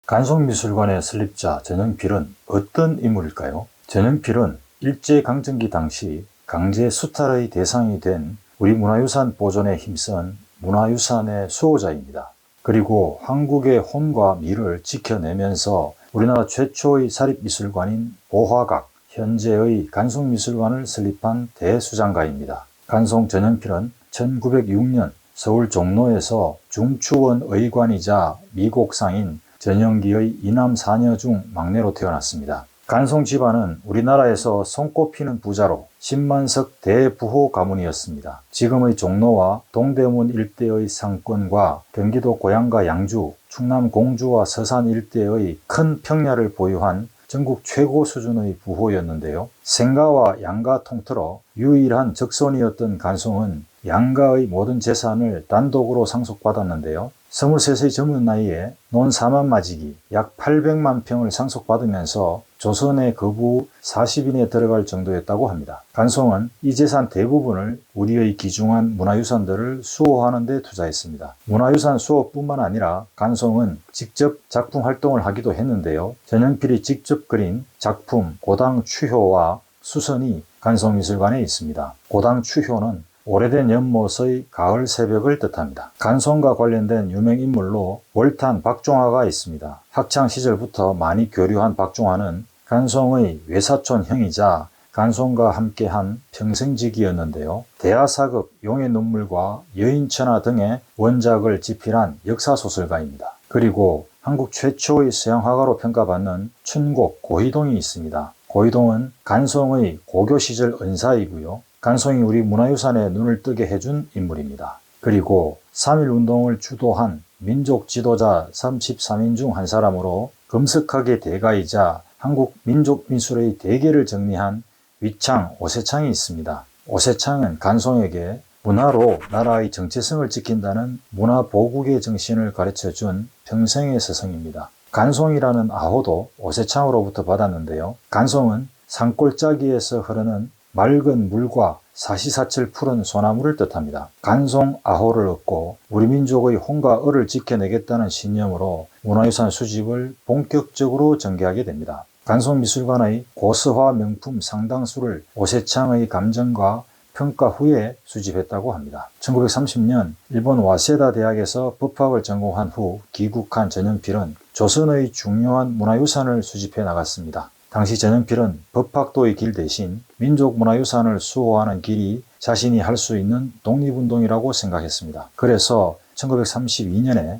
간송미술관의 설립자 전영필은 어떤 인물일까요? 전영필은 일제강점기 당시 강제 수탈의 대상이 된 우리 문화유산 보존에 힘쓴 문화유산의 수호자입니다. 그리고 한국의 혼과 미를 지켜내면서 우리나라 최초의 사립미술관인 보화각, 현재의 간송미술관을 설립한 대수장가입니다. 간송 전영필은 1906년 서울 종로에서 중추원 의관이자 미곡상인 전영기의 이남 사녀 중 막내로 태어났습니다. 간송 집안은 우리나라에서 손꼽히는 부자로 10만석 대부호 가문이었습니다. 지금의 종로와 동대문 일대의 상권과 경기도 고양과 양주, 충남 공주와 서산 일대의 큰 평야를 보유한 전국 최고 수준의 부호였는데요. 생가와 양가 통틀어 유일한 적손이었던 간송은 양가의 모든 재산을 단독으로 상속받았는데요. 23세 젊은 나이에 논 4만 마지기 약 800만 평을 상속받으면서 조선의 거부 40인에 들어갈 정도였다고 합니다. 간송은 이 재산 대부분을 우리의 귀중한 문화유산들을 수호하는 데 투자했습니다. 문화유산 수호뿐만 아니라 간송은 직접 작품 활동을 하기도 했는데요. 전영필이 직접 그린 작품 고당 추효와 수선이 간송미술관에 있습니다. 고당 추효는 오래된 연못의 가을 새벽을 뜻합니다. 간송과 관련된 유명인물로 월탄 박종화가 있습니다. 학창시절부터 많이 교류한 박종화는 간송의 외사촌 형이자 간송과 함께한 평생지기였는데요. 대하사극 용의 눈물과 여인천하 등의 원작을 집필한 역사소설가입니다. 그리고 한국 최초의 서양화가로 평가받는 춘곡 고희동이 있습니다. 고희동은 간송의 고교 시절 은사이고요. 간송이 우리 문화유산에 눈을 뜨게 해준 인물입니다. 그리고 3.1운동을 주도한 민족 지도자 33인 중 한 사람으로 금석학의 대가이자 한국 민족미술의 대계를 정리한 위창 오세창이 있습니다. 오세창은 간송에게 문화로 나라의 정체성을 지킨다는 문화보국의 정신을 가르쳐준 평생의 스승입니다. 간송이라는 아호도 오세창으로부터 받았는데요. 간송은 산골짜기에서 흐르는 맑은 물과 사시사철 푸른 소나무를 뜻합니다. 간송 아호를 얻고 우리 민족의 혼과 을을 지켜내겠다는 신념으로 문화유산 수집을 본격적으로 전개하게 됩니다. 간송미술관의 고서화 명품 상당수를 오세창의 감정과 평가 후에 수집했다고 합니다. 1930년 일본 와세다 대학에서 법학을 전공한 후 귀국한 전영필은 조선의 중요한 문화유산을 수집해 나갔습니다. 당시 전영필은 법학도의 길 대신 민족문화유산을 수호하는 길이 자신이 할 수 있는 독립운동이라고 생각했습니다. 그래서 1932년에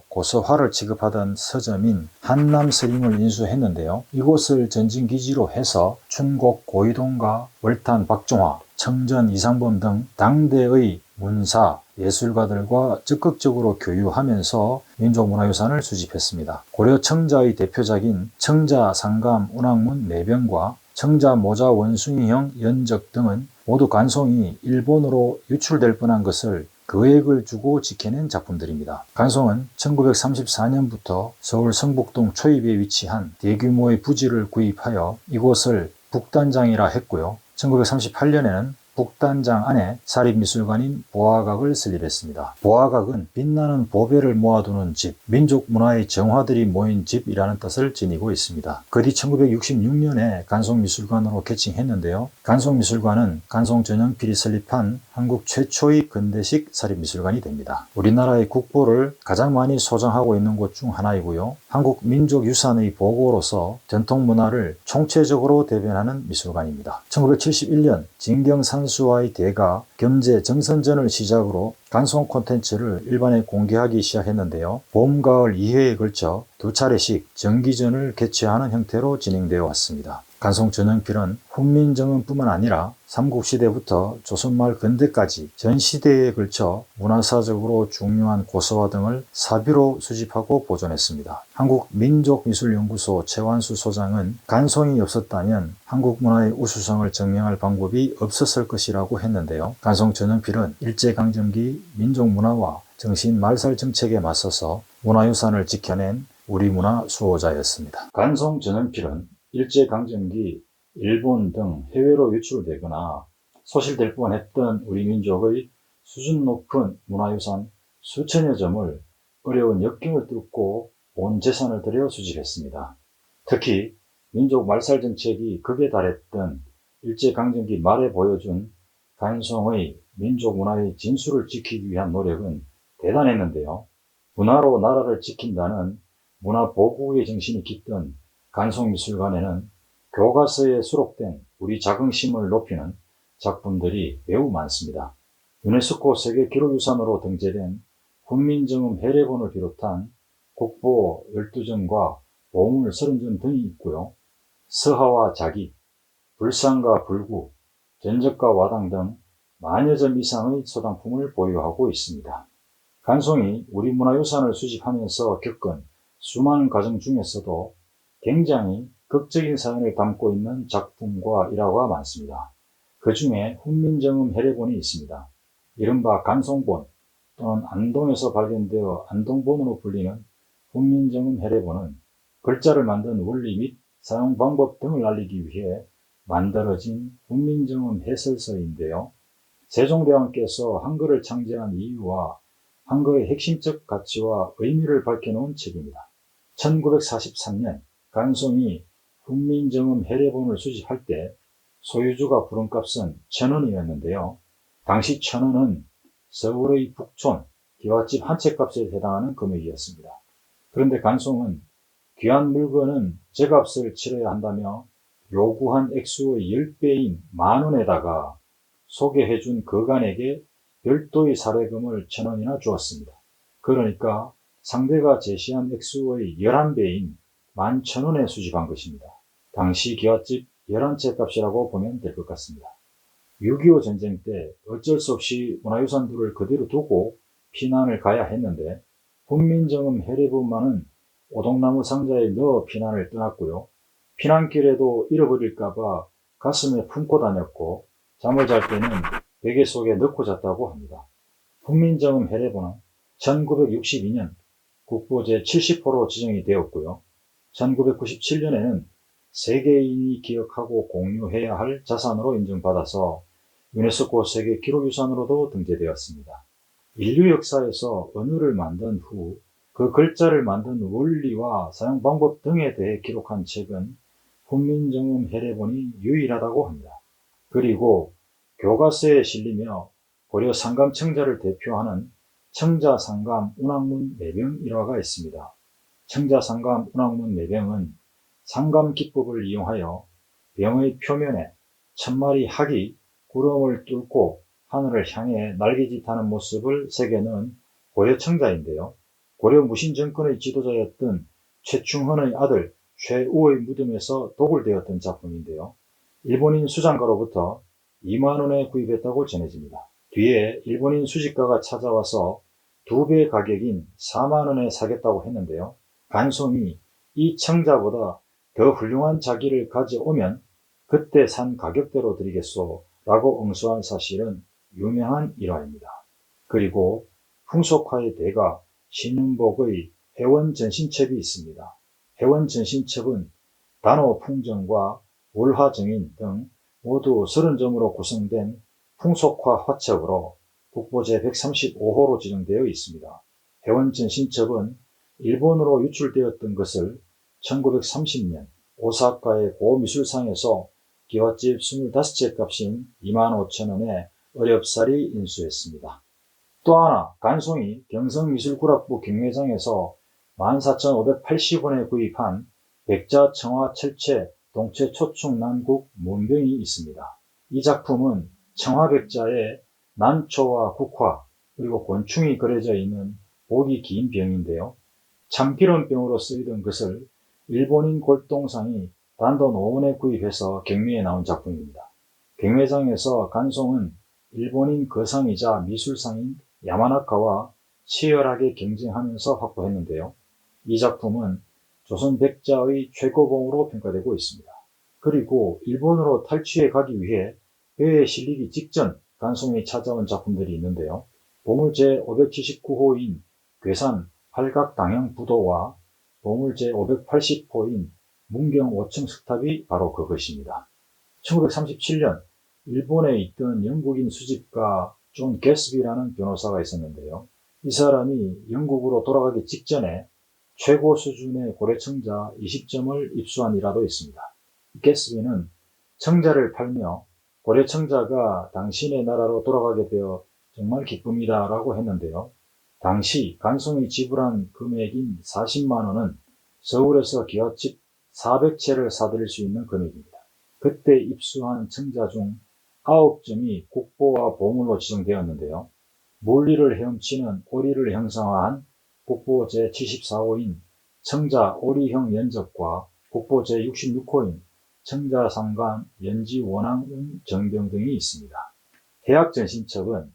고서화를 취급하던 서점인 한남서림을 인수했는데요. 이곳을 전진기지로 해서 춘곡 고희동과 월탄 박종화, 청전 이상범 등 당대의 문사, 예술가들과 적극적으로 교류하면서 민족문화유산을 수집했습니다. 고려 청자의 대표작인 청자 상감 운항문 내병과 청자 모자 원숭이형 연적 등은 모두 간송이 일본으로 유출될 뻔한 것을 거액을 주고 지켜낸 작품들입니다. 간송은 1934년부터 서울 성북동 초입에 위치한 대규모의 부지를 구입하여 이곳을 북단장이라 했고요. 1938년에는 북단장 안에 사립미술관인 보화각을 설립했습니다. 보화각은 빛나는 보배를 모아두는 집, 민족 문화의 정화들이 모인 집이라는 뜻을 지니고 있습니다. 그 뒤 1966년에 간송미술관으로 개칭했는데요. 간송미술관은 간송 전영필이 설립한 한국 최초의 근대식 사립미술관이 됩니다. 우리나라의 국보를 가장 많이 소장하고 있는 곳 중 하나이고요. 한국 민족유산의 보고로서 전통문화를 총체적으로 대변하는 미술관입니다. 1971년 진경산수와의 대가 겸재 정선전을 시작으로 간송 콘텐츠를 일반에 공개하기 시작했는데요. 봄, 가을 2회에 걸쳐 두 차례씩 정기전을 개최하는 형태로 진행되어 왔습니다. 간송 전영필은 훈민정음뿐만 아니라 삼국시대부터 조선말 근대까지 전 시대에 걸쳐 문화사적으로 중요한 고서화 등을 사비로 수집하고 보존했습니다. 한국민족미술연구소 최완수 소장은 간송이 없었다면 한국 문화의 우수성을 증명할 방법이 없었을 것이라고 했는데요. 간송 전영필은 일제강점기 민족문화와 정신말살 정책에 맞서서 문화유산을 지켜낸 우리 문화 수호자였습니다. 간송 전영필은 일제강점기 일본 등 해외로 유출되거나 소실될 뻔했던 우리 민족의 수준 높은 문화유산 수천여 점을 어려운 역경을 뚫고 온 재산을 들여 수집했습니다. 특히 민족 말살 정책이 극에 달했던 일제강점기 말에 보여준 간송의 민족 문화의 진수를 지키기 위한 노력은 대단했는데요. 문화로 나라를 지킨다는 문화보국의 정신이 깃든 간송미술관에는 교과서에 수록된 우리 자긍심을 높이는 작품들이 매우 많습니다. 유네스코 세계기록유산으로 등재된 훈민정음 해례본을 비롯한 국보 12점과 보물 30점 등이 있고요. 서하와 자기, 불상과 불구, 전적과 와당 등 만여 점 이상의 소장품을 보유하고 있습니다. 간송이 우리 문화유산을 수집하면서 겪은 수많은 과정 중에서도 굉장히 극적인 사연을 담고 있는 작품과 일화가 많습니다. 그 중에 훈민정음 해례본이 있습니다. 이른바 간송본 또는 안동에서 발견되어 안동본으로 불리는 훈민정음 해례본은 글자를 만든 원리 및 사용 방법 등을 알리기 위해 만들어진 훈민정음 해설서인데요. 세종대왕께서 한글을 창제한 이유와 한글의 핵심적 가치와 의미를 밝혀놓은 책입니다. 1943년 간송이 훈민정음 해례본을 수집할 때 소유주가 부른 값은 1,000원이었는데요. 당시 1,000원은 서울의 북촌 기와집 한 채 값에 해당하는 금액이었습니다. 그런데 간송은 귀한 물건은 제값을 치러야 한다며 요구한 액수의 10배인 10,000원에다가 소개해준 거간에게 별도의 사례금을 1,000원이나 주었습니다. 그러니까 상대가 제시한 액수의 11배인 11,000원에 수집한 것입니다. 당시 기와집 11채 값이라고 보면 될 것 같습니다. 6.25 전쟁 때 어쩔 수 없이 문화유산들을 그대로 두고 피난을 가야 했는데 훈민정음 해례본만은 오동나무 상자에 넣어 피난을 떠났고요. 피난길에도 잃어버릴까봐 가슴에 품고 다녔고 잠을 잘 때는 베개 속에 넣고 잤다고 합니다. 훈민정음 해례본은 1962년 국보 제70호로 지정이 되었고요. 1997년에는 세계인이 기억하고 공유해야 할 자산으로 인정받아서 유네스코 세계기록유산으로도 등재되었습니다. 인류 역사에서 언어를 만든 후 그 글자를 만든 원리와 사용 방법 등에 대해 기록한 책은 훈민정음 해례본이 유일하다고 합니다. 그리고 교과서에 실리며 고려 상감청자를 대표하는 청자상감 운항문 매병 일화가 있습니다. 청자상감 운항문 매병은 상감기법을 이용하여 병의 표면에 1,000마리 학이 구름을 뚫고 하늘을 향해 날개짓하는 모습을 새겨넣은 고려 청자인데요. 고려 무신정권의 지도자였던 최충헌의 아들 최우의 무덤에서 도굴되었던 작품인데요. 일본인 수장가로부터 20,000원에 구입했다고 전해집니다. 뒤에 일본인 수집가가 찾아와서 2배 가격인 40,000원에 사겠다고 했는데요. 간송이 이 청자보다 더 훌륭한 자기를 가져오면 그때 산 가격대로 드리겠소 라고 응수한 사실은 유명한 일화입니다. 그리고 풍속화의 대가 신윤복의 해원전신첩이 있습니다. 해원전신첩은 단호 풍정과 월화정인 등 모두 30점으로 구성된 풍속화 화첩으로 국보 제135호로 지정되어 있습니다. 해원전신첩은 일본으로 유출되었던 것을 1930년 오사카의 고미술상에서 기와집 25채 값인 25,000원에 어렵사리 인수했습니다. 또 하나 간송이 경성미술구락부 경매장에서 14,580원에 구입한 백자 청화 철체 동체 초축 난국 문병이 있습니다. 이 작품은 청화백자에 난초와 국화 그리고 곤충이 그려져 있는 목이 긴 병인데요. 참기름병으로 쓰이던 것을 일본인 골동상이 단돈 5원에 구입해서 경매에 나온 작품입니다. 경매장에서 간송은 일본인 거상이자 미술상인 야마나카와 치열하게 경쟁하면서 확보했는데요. 이 작품은 조선 백자의 최고봉으로 평가되고 있습니다. 그리고 일본으로 탈취해 가기 위해 배에 실리기 직전 간송이 찾아온 작품들이 있는데요. 보물 제579호인 괴산 팔각당형 부도와 보물 제580호인 문경 5층 석탑이 바로 그것입니다. 1937년 일본에 있던 영국인 수집가 존 게스비라는 변호사가 있었는데요. 이 사람이 영국으로 돌아가기 직전에 최고 수준의 고래청자 20점을 입수한 일화도 있습니다. 개스비는 청자를 팔며 고래청자가 당신의 나라로 돌아가게 되어 정말 기쁩니다 라고 했는데요. 당시 간송이 지불한 금액인 40만 원은 서울에서 기와집 400채를 사들일 수 있는 금액입니다. 그때 입수한 청자 중 9점이 국보와 보물로 지정되었는데요. 물리를 헤엄치는 오리를 형상화한 국보 제74호인 청자 오리형 연접과 국보 제66호인 청자 상관 연지 원앙운 정병 등이 있습니다. 해학전신첩은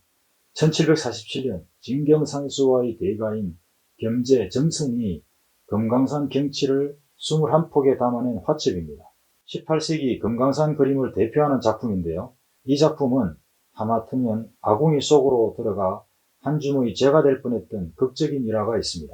1747년 진경상수와의 대가인 겸재 정선이 금강산 경치를 21폭에 담아낸 화첩입니다. 18세기 금강산 그림을 대표하는 작품인데요. 이 작품은 하마터면 아궁이 속으로 들어가 한 줌의 재가 될 뻔했던 극적인 일화가 있습니다.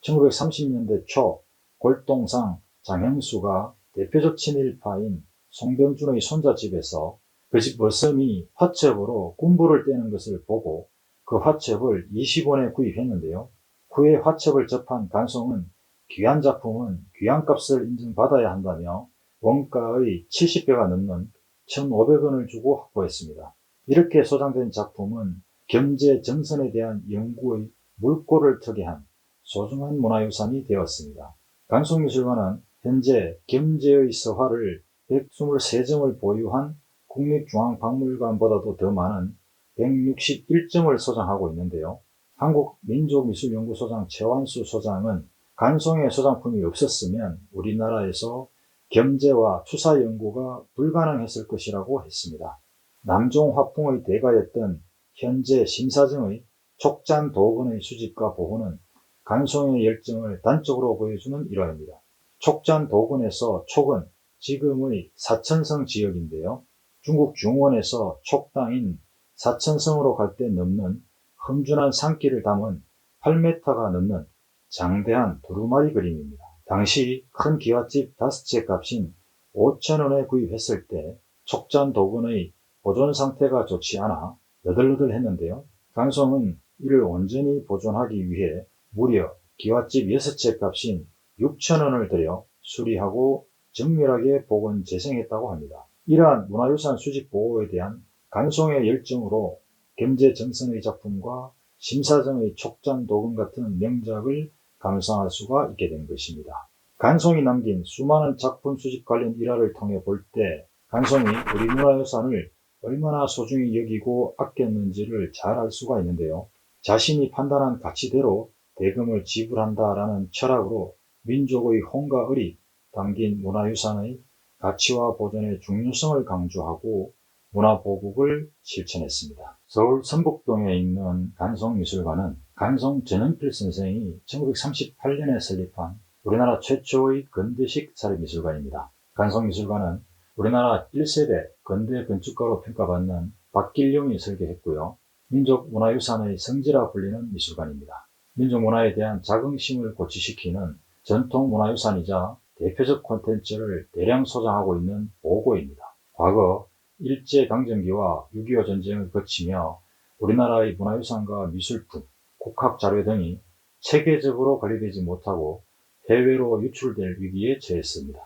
1930년대 초 골동상 장형수가 대표적 친일파인 송병준의 손자집에서 그 집 머슴이 화첩으로 군부를 떼는 것을 보고 그 화첩을 20원에 구입했는데요. 후에 화첩을 접한 간송은 귀한 작품은 귀한 값을 인정받아야 한다며 원가의 70배가 넘는 1,500원을 주고 확보했습니다. 이렇게 소장된 작품은 겸재 정선에 대한 연구의 물꼬를 트게 한 소중한 문화유산이 되었습니다. 간송미술관은 현재 겸재의 서화를 123점을 보유한 국립중앙박물관보다도 더 많은 161점을 소장하고 있는데요. 한국민족미술연구소장 최완수 소장은 간송의 소장품이 없었으면 우리나라에서 겸재와 투사 연구가 불가능했을 것이라고 했습니다. 남종 화풍의 대가였던 현재 심사정의 촉잔도건의 수집과 보호는 간송의 열정을 단적으로 보여주는 일화입니다. 촉잔도건에서 촉은 지금의 사천성 지역인데요. 중국 중원에서 촉당인 사천성으로 갈 때 넘는 험준한 산길을 담은 8m가 넘는 장대한 두루마리 그림입니다. 당시 큰 기와집 5채 값인 5,000원에 구입했을 때 촉잔도건의 보존 상태가 좋지 않아 너덜너덜했는데요. 간송은 이를 온전히 보존하기 위해 무려 기와집 6채 값인 6,000원을 들여 수리하고 정밀하게 복원 재생했다고 합니다. 이러한 문화유산 수집 보호에 대한 간송의 열정으로 겸재 정선의 작품과 심사정의 촉잔도건 같은 명작을 감상할 수가 있게 된 것입니다. 간송이 남긴 수많은 작품 수집 관련 일화를 통해 볼 때 간송이 우리 문화유산을 얼마나 소중히 여기고 아꼈는지를 잘 알 수가 있는데요. 자신이 판단한 가치대로 대금을 지불한다라는 철학으로 민족의 혼과 을이 담긴 문화유산의 가치와 보존의 중요성을 강조하고 문화보국을 실천했습니다. 서울 선북동에 있는 간송미술관은 간송 전영필 선생이 1938년에 설립한 우리나라 최초의 근대식 사립미술관입니다. 간송미술관은 우리나라 1세대 근대 건축가로 평가받는 박길용이 설계했고요. 민족문화유산의 성지라 불리는 미술관입니다. 민족문화에 대한 자긍심을 고취시키는 전통문화유산이자 대표적 콘텐츠를 대량 소장하고 있는 보고입니다. 과거 일제강점기와 6.25 전쟁을 거치며 우리나라의 문화유산과 미술품, 국학자료 등이 체계적으로 관리되지 못하고 해외로 유출될 위기에 처했습니다.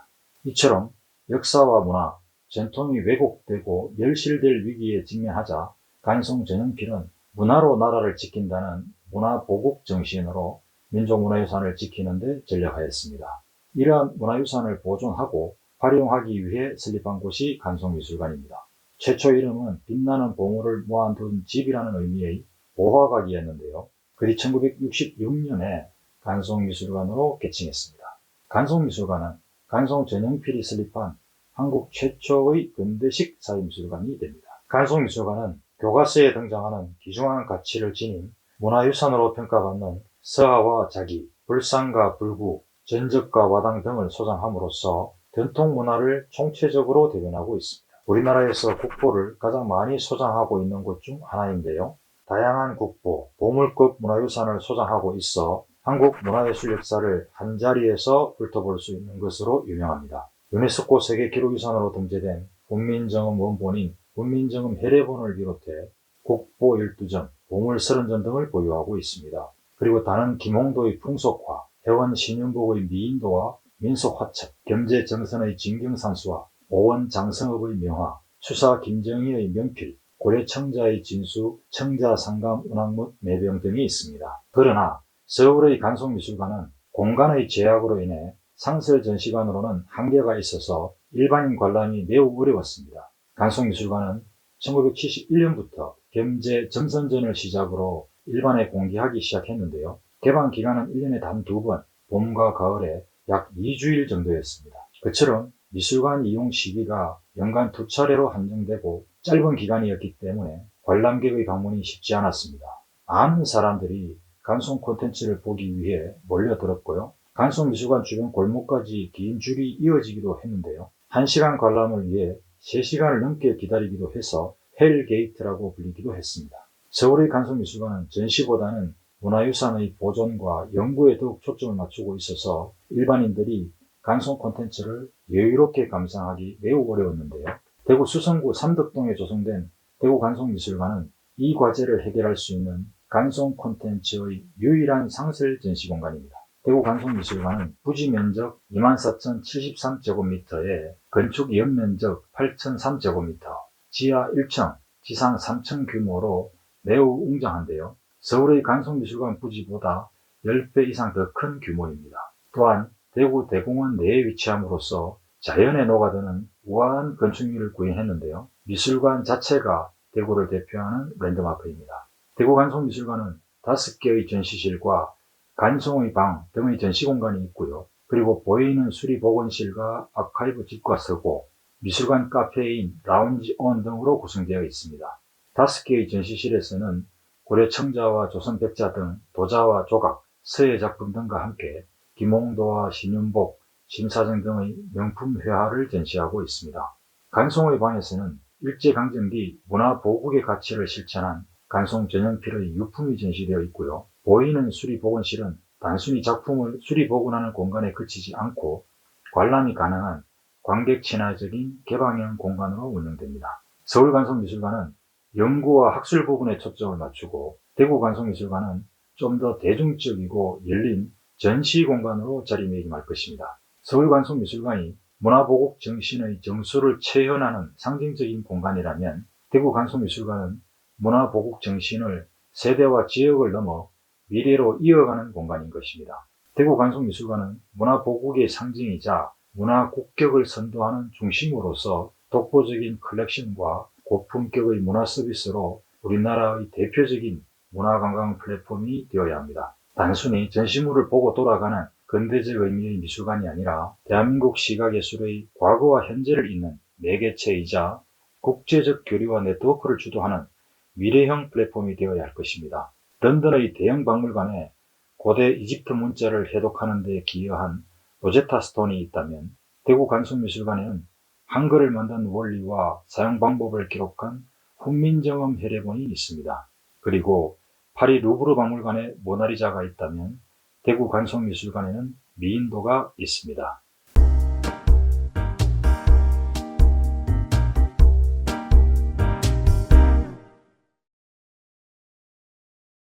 이처럼 역사와 문화, 전통이 왜곡되고 멸실될 위기에 직면하자 간송 전영필은 문화로 나라를 지킨다는 문화보국 정신으로 민족문화유산을 지키는 데 전력하였습니다. 이러한 문화유산을 보존하고 활용하기 위해 설립한 곳이 간송미술관입니다. 최초 이름은 빛나는 보물을 모아둔 집이라는 의미의 보화각이었는데요. 그리 1966년에 간송미술관으로 개칭했습니다. 간송미술관은 간송 전영필이 설립한 한국 최초의 근대식 사립미술관이 됩니다. 간송미술관은 교과서에 등장하는 귀중한 가치를 지닌 문화유산으로 평가받는 서화와 자기, 불상과 불구, 전적과 와당 등을 소장함으로써 전통문화를 총체적으로 대변하고 있습니다. 우리나라에서 국보를 가장 많이 소장하고 있는 곳 중 하나인데요. 다양한 국보, 보물급 문화유산을 소장하고 있어 한국 문화예술 역사를 한자리에서 훑어볼 수 있는 것으로 유명합니다. 유네스코 세계기록유산으로 등재된 훈민정음 원본인 훈민정음 해례본을 비롯해 국보 12점, 보물 30점 등을 보유하고 있습니다. 그리고 다른 김홍도의 풍속화, 회원 신윤복의 미인도와 민속화첩, 경제정선의 진경산수와 오원 장성업의 명화, 추사 김정희의 명필, 고려청자의 진수, 청자상감 운항 매병 등이 있습니다. 그러나 서울의 간송미술관은 공간의 제약으로 인해 상설 전시관으로는 한계가 있어서 일반인 관람이 매우 어려웠습니다. 간송미술관은 1971년부터 gem제 점선전을 시작으로 일반에 공개하기 시작했는데요. 개방 기간은 1년에 단 2번, 봄과 가을에 약 2주일 정도였습니다. 그처럼 미술관 이용 시기가 연간 2차례로 한정되고 짧은 기간이었기 때문에 관람객의 방문이 쉽지 않았습니다. 많은 사람들이 간송 콘텐츠를 보기 위해 몰려들었고요. 간송미술관 주변 골목까지 긴 줄이 이어지기도 했는데요. 1시간 관람을 위해 3시간을 넘게 기다리기도 해서 헬게이트라고 불리기도 했습니다. 서울의 간송미술관은 전시보다는 문화유산의 보존과 연구에 더욱 초점을 맞추고 있어서 일반인들이 간송 콘텐츠를 여유롭게 감상하기 매우 어려웠는데요. 대구 수성구 삼덕동에 조성된 대구간송미술관은 이 과제를 해결할 수 있는 간송 콘텐츠의 유일한 상설 전시 공간입니다. 대구간송미술관은 부지 면적 24,073제곱미터에 건축 연면적 8,003제곱미터, 지하 1층, 지상 3층 규모로 매우 웅장한데요. 서울의 간송미술관 부지보다 10배 이상 더 큰 규모입니다. 또한 대구 대공원 내에 위치함으로써 자연에 녹아드는 우아한 건축미를 구현했는데요. 미술관 자체가 대구를 대표하는 랜드마크입니다. 대구간송미술관은 5개의 전시실과 간송의 방 등의 전시공간이 있고요. 그리고 보이는 수리복원실과 아카이브 집과 서고, 미술관 카페인 라운지온 등으로 구성되어 있습니다. 5개의 전시실에서는 고려청자와 조선백자 등 도자와 조각, 서예 작품 등과 함께 김홍도와 신윤복, 심사정 등의 명품 회화를 전시하고 있습니다. 간송의 방에서는 일제강점기 문화보국의 가치를 실천한 간송 전형필의 유품이 전시되어 있고요. 보이는 수리복원실은 단순히 작품을 수리복원하는 공간에 그치지 않고 관람이 가능한 관객 친화적인 개방형 공간으로 운영됩니다. 서울간송미술관은 연구와 학술 부분에 초점을 맞추고 대구간송미술관은 좀 더 대중적이고 열린 전시 공간으로 자리매김할 것입니다. 서울간송미술관이 문화보국 정신의 정수를 체현하는 상징적인 공간이라면 대구간송미술관은 문화보국 정신을 세대와 지역을 넘어 미래로 이어가는 공간인 것입니다. 대구간송미술관은 문화보국의 상징이자 문화국격을 선도하는 중심으로서 독보적인 컬렉션과 고품격의 문화 서비스로 우리나라의 대표적인 문화관광 플랫폼이 되어야 합니다. 단순히 전시물을 보고 돌아가는 근대적 의미의 미술관이 아니라 대한민국 시각예술의 과거와 현재를 잇는 매개체이자 국제적 교류와 네트워크를 주도하는 미래형 플랫폼이 되어야 할 것입니다. 런던의 대형 박물관에 고대 이집트 문자를 해독하는 데 기여한 로제타 스톤이 있다면 대구간송미술관에는 한글을 만든 원리와 사용 방법을 기록한 훈민정음 해례본이 있습니다. 그리고 파리 루브르 박물관에 모나리자가 있다면 대구간송미술관에는 미인도가 있습니다.